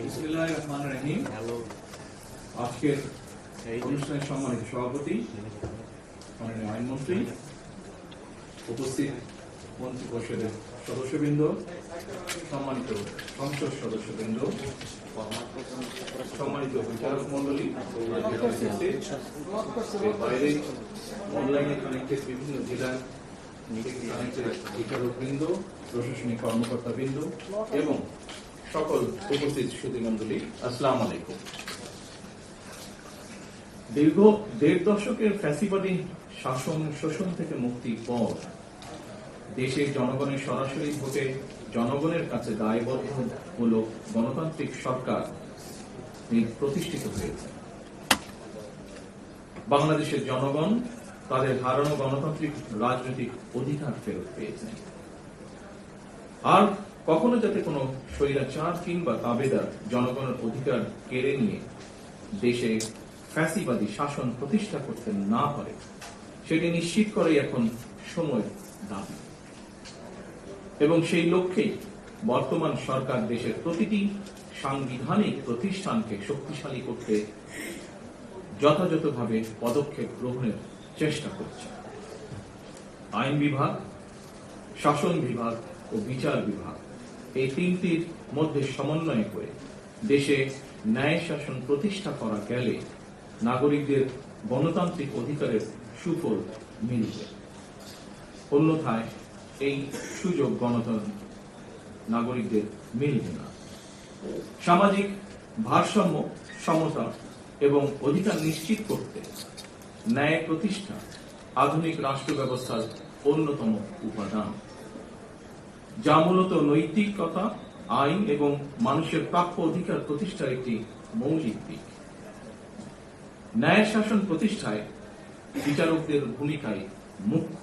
বিসমিল্লাহির রহমানির রহিম। আজকের অনুষ্ঠানের সম্মানিত সভাপতি মাননীয় আইনমন্ত্রী, উপস্থিত মন্ত্রী পরিষদের সদস্যবৃন্দ, সম্মানিত সংসদ সদস্যবৃন্দ, সম্মানিত বিচারক মন্ডলী, বাইরে অনলাইনে কানেক্টেড বিভিন্ন জেলার কানেক্টেড বিচারকবৃন্দ, প্রশাসনিক কর্মকর্তাবৃন্দ এবং সকল উপস্থিত সুধীমণ্ডলী, আসসালামু আলাইকুম। দীর্ঘ ১.৫ দশকের ফ্যাসিবাদী শাসন শোষণ থেকে মুক্তির পর দেশের জনগণের সরাসরি ভোটে জনগণের কাছে দায়বদ্ধমূলক গণতান্ত্রিক সরকার প্রতিষ্ঠিত হয়েছে। বাংলাদেশের জনগণ তাদের হারানো গণতান্ত্রিক রাজনৈতিক অধিকার ফেরত পেয়েছে। আর কখনো যাতে কোনো স্বৈরাচার কিংবা তাবেদার জনগণের অধিকার কেড়ে নিয়ে দেশে ফ্যাসিবাদী শাসন প্রতিষ্ঠা করতে না পারে, সেটি নিশ্চিত করেই এখন সময়ের দাবি। এবং সেই লক্ষ্যেই বর্তমান সরকার দেশের প্রতিটি সাংবিধানিক প্রতিষ্ঠানকে শক্তিশালী করতে যথাযথভাবে পদক্ষেপ গ্রহণের চেষ্টা করছে। আইন বিভাগ, শাসন বিভাগ ও বিচার বিভাগ, এই তিনটির মধ্যে সমন্বয় করে দেশে ন্যায় শাসন প্রতিষ্ঠা করা গেলে নাগরিকদের গণতান্ত্রিক অধিকারের সুফল মিলবে। অন্যথায় এই সুযোগ নাগরিকদের মিলবে না। সামাজিক ভারসাম্য, সমতা এবং অধিকার নিশ্চিত করতে ন্যায় প্রতিষ্ঠা আধুনিক রাষ্ট্র ব্যবস্থার অন্যতম উপাদান, যা মূলত নৈতিকতা, আইন এবং মানুষের প্রাপ্য অধিকার প্রতিষ্ঠার একটি মৌলিক দিক। ন্যায় শাসন প্রতিষ্ঠায় বিচারকদের ভূমিকাই মুখ্য।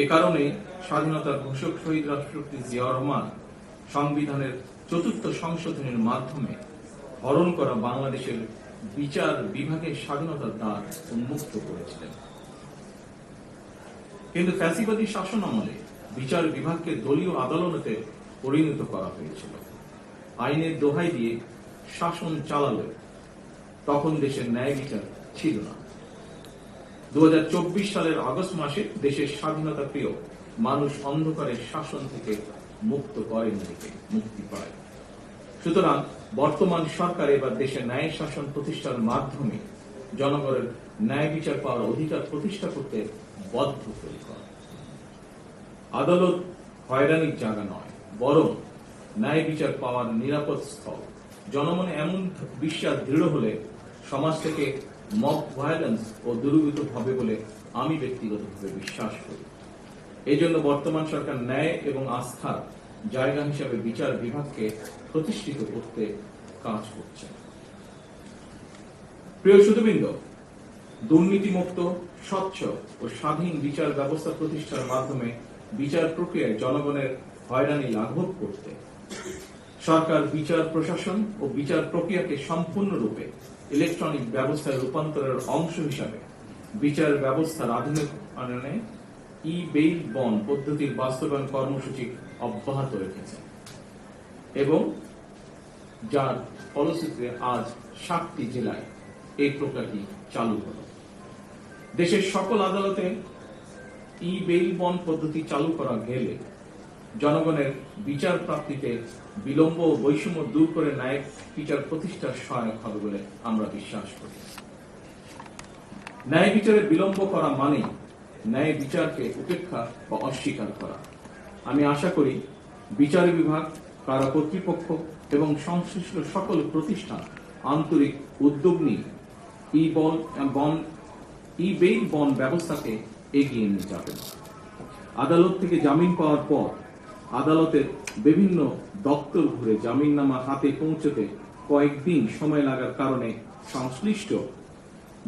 এ কারণে স্বাধীনতার ঘোষক শহীদ রাষ্ট্রপতি জিয়াউর রহমান সংবিধানের ৪র্থ সংশোধনীর মাধ্যমে হরণ করা বাংলাদেশের বিচার বিভাগের স্বাধীনতার দ্বার উন্মুক্ত করেছিলেন। কিন্তু ফ্যাসিবাদী শাসন আমলে বিচার বিভাগকে দলীয় আদালতে পরিণত করা হয়েছিল। আইনের দোহাই দিয়ে শাসন চালালেও তখন দেশের ন্যায় বিচার ছিল না। ২০২৪ সালের আগস্ট মাসে দেশের স্বাধীনতা প্রিয় মানুষ অন্ধকারের শাসন থেকে মুক্তি পায়। সুতরাং বর্তমান সরকার এবার দেশের ন্যায় শাসন প্রতিষ্ঠার মাধ্যমে জনগণের ন্যায় বিচার পাওয়ার অধিকার প্রতিষ্ঠা করতে বদ্ধপরিকর। আদালত হয়রানির জায়গা নয়, বরং ন্যায় বিচার পাওয়ার নিরাপদ স্থল। জনমনে এমন বিশ্বাস দৃঢ় হলে সমাজ থেকে মব ভায়োলেন্স ও দূরীভূত হবে বলে আমি ব্যক্তিগতভাবে বিশ্বাস করি। এই জন্য বর্তমান সরকার ন্যায় এবং আস্থার জায়গা হিসাবে বিচার বিভাগকে প্রতিষ্ঠিত করতে কাজ করছে। প্রিয় সুধীবৃন্দ, দুর্নীতিমুক্ত, স্বচ্ছ ও স্বাধীন বিচার ব্যবস্থা প্রতিষ্ঠার মাধ্যমে বিচার প্রক্রিয়ায় জনগণের হয়রানি লাঘব করতে সরকার বিচার প্রশাসন ও বিচার প্রক্রিয়াকে সম্পূর্ণরূপে ইলেকট্রনিক ব্যবস্থায় রূপান্তরের অংশ হিসাবে বিচার ব্যবস্থার আধুনিকায়নে ই-বেইল বন্ড পদ্ধতির বাস্তবায়ন কর্মসূচি অব্যাহত রেখেছে এবং যার ফলশ্রুতিতে আজ 7টি জেলায় এই প্রক্রিয়াটি চালু হল। দেশের সকল আদালতে ই-বেইল বন্ড পদ্ধতি চালু করা গেলে জনগণের বিচার প্রাপ্তিতে বিলম্ব ও বৈষম্য দূর করে ন্যায় বিচার প্রতিষ্ঠার সহায়ক হবে বলে আমরা বিশ্বাস করি। ন্যায় বিচারে বিলম্ব করা মানে ন্যায় বিচারকে উপেক্ষা বা অস্বীকার করা। আমি আশা করি বিচার বিভাগ, কারা কর্তৃপক্ষ এবং সংশ্লিষ্ট সকল প্রতিষ্ঠান আন্তরিক উদ্যোগ নিয়ে ই-বেইল বন্ড ব্যবস্থাকে এগিয়ে নিয়ে যাবেন। আদালত থেকে জামিন পাওয়ার পর আদালতের বিভিন্ন দপ্তর ঘুরে জামিননামা হাতে পৌঁছতে কয়েকদিন সময় লাগার কারণে সংশ্লিষ্ট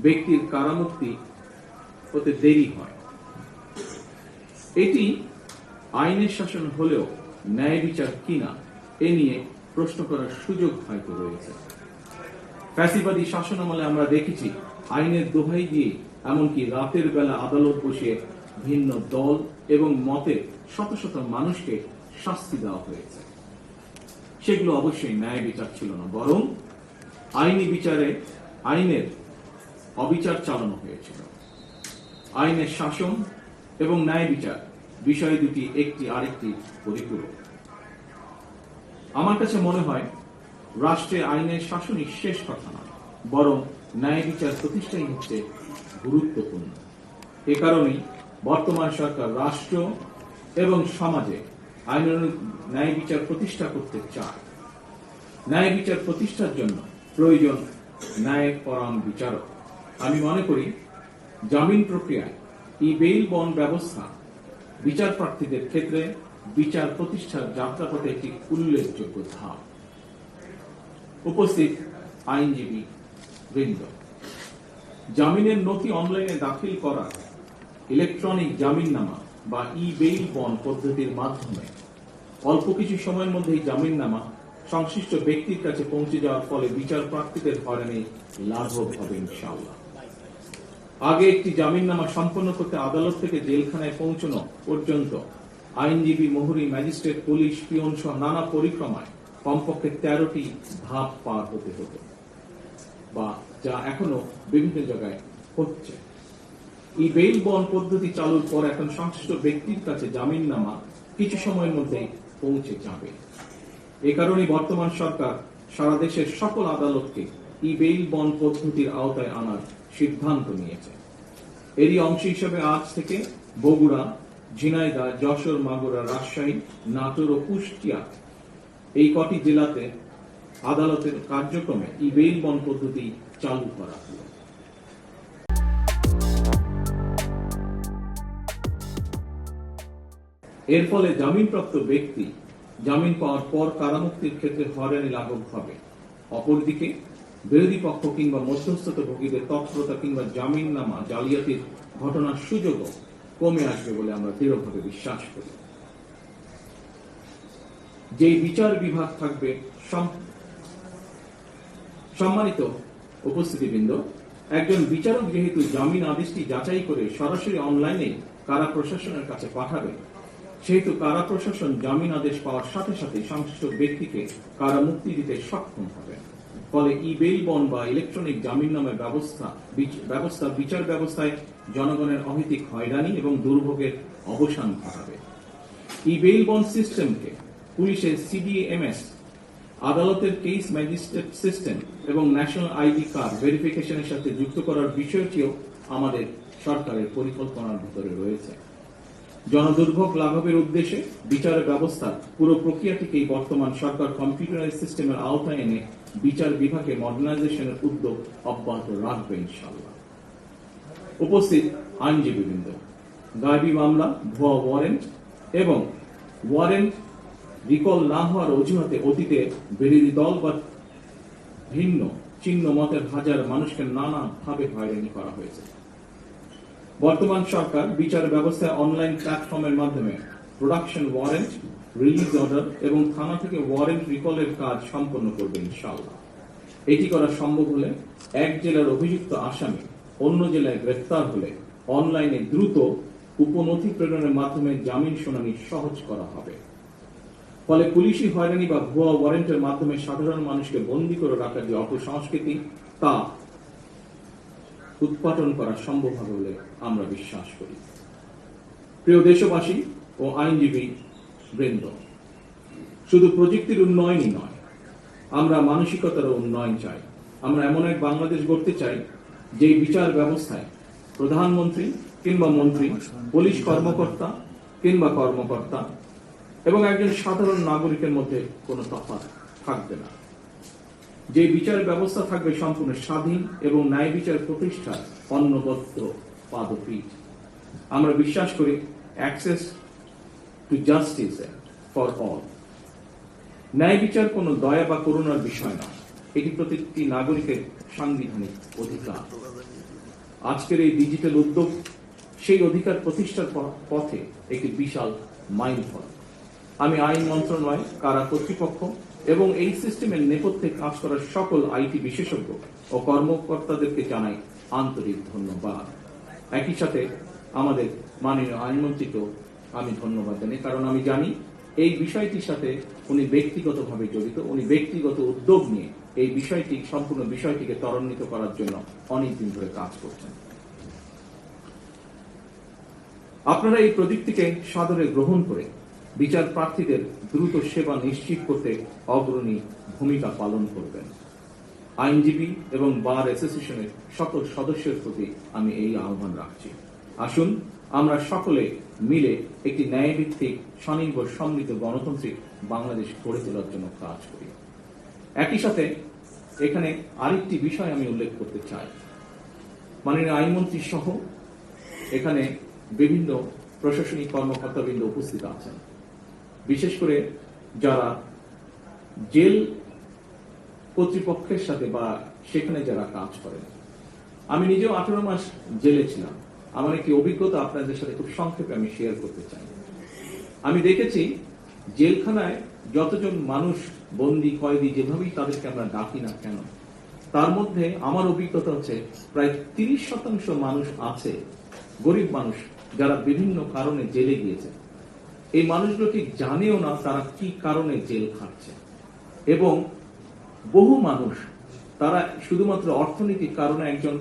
ব্যক্তির কারামুক্তি হতে দেরি হয়। এটি আইনের শাসন হলেও ন্যায় বিচার কিনা এ নিয়ে প্রশ্ন করার সুযোগ হয়তো রয়েছে। ফ্যাসিবাদী শাসন আমলে আমরা দেখেছি আইনের দোহাই দিয়ে এমনকি রাতের বেলা আদালত বসিয়ে ভিন্ন দল এবং মতে শত শত মানুষকে শাস্তি দেওয়া হয়েছে। সেগুলো অবশ্যই ন্যায় বিচার ছিল না, বরং আইনের অবিচার চালানো হয়েছিল। আইনের শাসন এবং ন্যায় বিচার বিষয় দুটি একটি আরেকটি পরিপূরক। আমার কাছে মনে হয় রাষ্ট্রে আইনের শাসনই শেষ কথা নয়, বরং ন্যায় বিচার প্রতিষ্ঠাই হচ্ছে গুরুত্বপূর্ণ। এ কারণেই বর্তমান সরকার রাষ্ট্র এবং সমাজে আইনানুগ ন্যায় বিচার প্রতিষ্ঠা করতে চায়। ন্যায় বিচার প্রতিষ্ঠার জন্য প্রয়োজন ন্যায়পরায়ণ বিচারক। আমি মনে করি জামিন প্রক্রিয়ায় বেইল বন্ড ব্যবস্থা বিচার প্রার্থীদের ক্ষেত্রে বিচার প্রতিষ্ঠার যাত্রাপথে একটি উল্লেখযোগ্য ধাপ। উপস্থিত আইনজীবী বৃন্দ, জামিনের নথি অনলাইনে দাখিল করা ইলেকট্রনিক জামিননামা বা বেইল বন্ড পদ্ধতির মাধ্যমে অল্প কিছু সময়ের মধ্যেই জামিননামা সংশ্লিষ্ট ব্যক্তির কাছে পৌঁছে যাওয়ার ফলে বিচার প্রার্থীদের হয়রানি লাঘব হবে ইনশাআল্লাহ। আগে একটি জামিননামা সম্পন্ন করতে আদালত থেকে জেলখানায় পৌঁছানো পর্যন্ত আইনজীবী, মোহরি, ম্যাজিস্ট্রেট, পুলিশ, পিয়ন সহ নানা পরিক্রমায় কমপক্ষে 13টি ধাপ পার হতে হতো, বা যা এখনো বিভিন্ন জায়গায় হচ্ছে। বেইল বন্ড পদ্ধতি চালুর পর এখন সংশ্লিষ্ট ব্যক্তির কাছে জামিননামা কিছু সময়ের মধ্যেই পৌঁছে যাবে। এ কারণে বর্তমান সরকার সারা দেশের সকল আদালতকে বেইল বন্ড পদ্ধতির আওতায় আনার সিদ্ধান্ত নিয়েছে। এরই অংশ হিসেবে আজ থেকে বগুড়া, ঝিনাইদহ, যশোর, মাগুরা, রাজশাহী, নাটোর ও কুষ্টিয়া এই কটি জেলাতে আদালতের কার্যক্রমে বেইল বন্ড পদ্ধতি চালু করা হলো। এর ফলে জামিনপ্রাপ্ত ব্যক্তি জামিন পাওয়ার পর কারামুক্তির ক্ষেত্রে হয়রানি লাঘব হবে। অপরদিকে বিরোধী পক্ষ কিংবা মধ্যস্থতাভোগীদের তৎপরতা কিংবা জামিননামা জালিয়াতির ঘটনার সুযোগও কমে আসবে বলে আমরা দৃঢ়ভাবে বিশ্বাস করি। যে বিচার বিভাগ থাকবে, সম্মানিত উপস্থিতিবৃন্দ, একজন বিচারক যেহেতু জামিন আদেশটি যাচাই করে সরাসরি অনলাইনে কারা প্রশাসনের কাছে পাঠাবে, সেহেতু কারা প্রশাসন জামিন আদেশ পাওয়ার সাথে সাথে সংশ্লিষ্ট ব্যক্তিকে কারা মুক্তি দিতে সক্ষম হবে। ফলে বেইল বন্ড বা ইলেকট্রনিক জামিন নামের ব্যবস্থা বিচার ব্যবস্থায় জনগণের অহেতুক হয়রানি এবং দুর্ভোগের অবসান ঘটাবে। বেইল বন্ড সিস্টেমকে পুলিশের সিডিএমএস, আদালতের কেস ম্যাজিস্ট্রেট সিস্টেম এবং ন্যাশনাল আইডি কার্ড ভেরিফিকেশনের সাথে যুক্ত করার বিষয়টিও আমাদের সরকারের পরিকল্পনার ভিতরে রয়েছে। জনদুর্ভোগ লাঘবের উদ্দেশ্যে বিচার ব্যবস্থার পুরো প্রক্রিয়াটিকেই বর্তমান সরকার কম্পিউটারাইজ সিস্টেমের আওতায় এনে বিচার বিভাগে মডার্নাইজেশনের উদ্যোগ অব্যাহত রাখবে ইনশাআল্লাহ। উপস্থিত আইনজীবীবৃন্দ, গায়েবী মামলা, ভুয়া ওয়ারেন্ট এবং ওয়ারেন্ট রিকল না হওয়ার অজুহাতে অতীতে বিরোধী দল বা ভিন্ন চিহ্ন মতের হাজার মানুষকে নানাভাবে হয়রানি করা হয়েছে। বর্তমান সরকার বিচার ব্যবস্থায় অনলাইন প্ল্যাটফর্মের মাধ্যমে প্রোডাকশন ওয়ারেন্ট, রিলিজ অর্ডার এবং থানা থেকে ওয়ারেন্ট রিকলের কাজ সম্পন্ন করবে ইনশাআল্লাহ। এটি করা সম্ভব হলে এক জেলার অভিযুক্ত আসামি অন্য জেলায় গ্রেফতার হলে অনলাইনে দ্রুত উপনথি প্রেরণের মাধ্যমে জামিন শুনানি সহজ করা হবে। ফলে পুলিশি হয়রানি বা ভুয়া ওয়ারেন্টের মাধ্যমে সাধারণ মানুষকে বন্দী করে রাখার যে অপসংস্কৃতি, তা উৎপাদন করা সম্ভব হবে বলে আমরা বিশ্বাস করি। প্রিয় দেশবাসী ও আইনজীবী বৃন্দ, শুধু প্রযুক্তির উন্নয়নই নয়, আমরা মানসিকতারও উন্নয়ন চাই। আমরা এমন এক বাংলাদেশ গড়তে চাই যে বিচার ব্যবস্থায় প্রধানমন্ত্রী কিংবা মন্ত্রী, পুলিশ কর্মকর্তা কিংবা কর্মকর্তা এবং একজন সাধারণ নাগরিকের মধ্যে কোনো তফাৎ থাকবে না। যে বিচার ব্যবস্থা থাকবে সম্পূর্ণ স্বাধীন এবং ন্যায় বিচার প্রতিষ্ঠার অন্নবদ্র পাদপীঠ। আমরা বিশ্বাস করি access to justice for all. ন্যায় বিচার কোনো দয়া বা করুণার বিষয় না, এটি প্রতিটি নাগরিকের সাংবিধানিক অধিকার। আজকের এই ডিজিটাল উদ্যোগ সেই অধিকার প্রতিষ্ঠার পথে একটি বিশাল মাইলফলক। আমি আইন মন্ত্রণালয়, কারা কর্তৃপক্ষ এবং এই সিস্টেমের নেপথ্যে কাজ করার সকল আইটি বিশেষজ্ঞ ও কর্মকর্তাদেরকে জানাই আন্তরিক ধন্যবাদ। একই সাথে আমাদের মাননীয় আইনমন্ত্রীকেও আমি ধন্যবাদ জানাই, কারণ আমি জানি এই বিষয়টির সাথে উনি ব্যক্তিগতভাবে জড়িত। উনি ব্যক্তিগত উদ্যোগ নিয়ে এই বিষয়টি সম্পূর্ণ বিষয়টিকে ত্বরান্বিত করার জন্য অনেকদিন ধরে কাজ করছেন। আপনারা এই প্রযুক্তিকে সাদরে গ্রহণ করে বিচার প্রার্থীদের দ্রুত সেবা নিশ্চিত করতে অগ্রণী ভূমিকা পালন করবেন। আইনজীবী এবং বার অ্যাসোসিয়েশনের সকল সদস্যের প্রতি আমি এই আহ্বান রাখছি। আসুন আমরা সকলে মিলে একটি ন্যায়ভিত্তিক, স্বনির্ভর, সমৃদ্ধ, গণতান্ত্রিক বাংলাদেশ গড়ে তোলার জন্য কাজ করি। একই সাথে এখানে আরেকটি বিষয় আমি উল্লেখ করতে চাই। মাননীয় আইনমন্ত্রী সহ এখানে বিভিন্ন প্রশাসনিক কর্মকর্তাবৃন্দ উপস্থিত আছেন, বিশেষ করে যারা জেল কর্তৃপক্ষের সাথে বা সেখানে যারা কাজ করেন। আমি নিজেও 18 মাস জেলে ছিলাম। আমার একটি অভিজ্ঞতা আপনাদের সাথে খুব সংক্ষেপে আমি শেয়ার করতে চাই। আমি দেখেছি জেলখানায় যতজন মানুষ বন্দী, কয়েদি, যেভাবেই তাদেরকে আমরা ডাকি না কেন, তার মধ্যে আমার অভিজ্ঞতা হচ্ছে প্রায় 30% মানুষ আছে গরিব মানুষ, যারা বিভিন্ন কারণে জেলে গিয়েছে। এই মানুষগুলো ঠিক জানেও না তারা কি কারণে জেল খাটছে, এবং বহু মানুষ তারা শুধুমাত্র অর্থনৈতিক কারণে একজন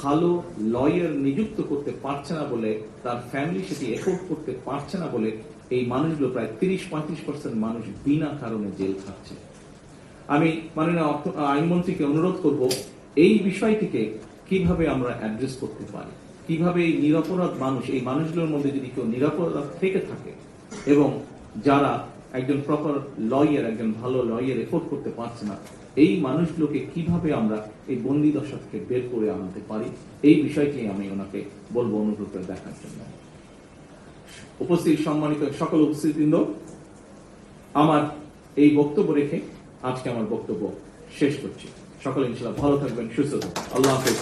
ভালো লয়ার নিযুক্ত করতে পারছে না বলে, তার ফ্যামিলি সেটি এফোর্ড করতে পারছে না বলে এই মানুষগুলো প্রায় 30-35% মানুষ বিনা কারণে জেল খাচ্ছে। আমি মাননীয় আইনমন্ত্রীকে অনুরোধ করব এই বিষয়টিকে কিভাবে আমরা অ্যাড্রেস করতে পারি, কিভাবে এই নিরপরাধ মানুষ, এই মানুষগুলোর মধ্যে যদি কেউ নিরপরাধ থেকে থাকে এবং যারা একজন প্রপার লয়ার, একজন ভালো লয়ার এফোর্ড করতে পারছে না, এই মানুষগুলোকে কিভাবে আমরা এই বন্দি দশা থেকে বের করে আনতে পারি, এই বিষয়টি আমি ওনাকে বলবো অনুরোধ করে দেখার জন্য। উপস্থিত সম্মানিত সকল উপস্থিতবৃন্দ, আমার এই বক্তব্য রেখে আজকে আমার বক্তব্য শেষ করছি। সকলে ইনশাআল্লাহ ভালো থাকবেন, সুস্থ থাকবেন। আল্লাহ হাফেজ।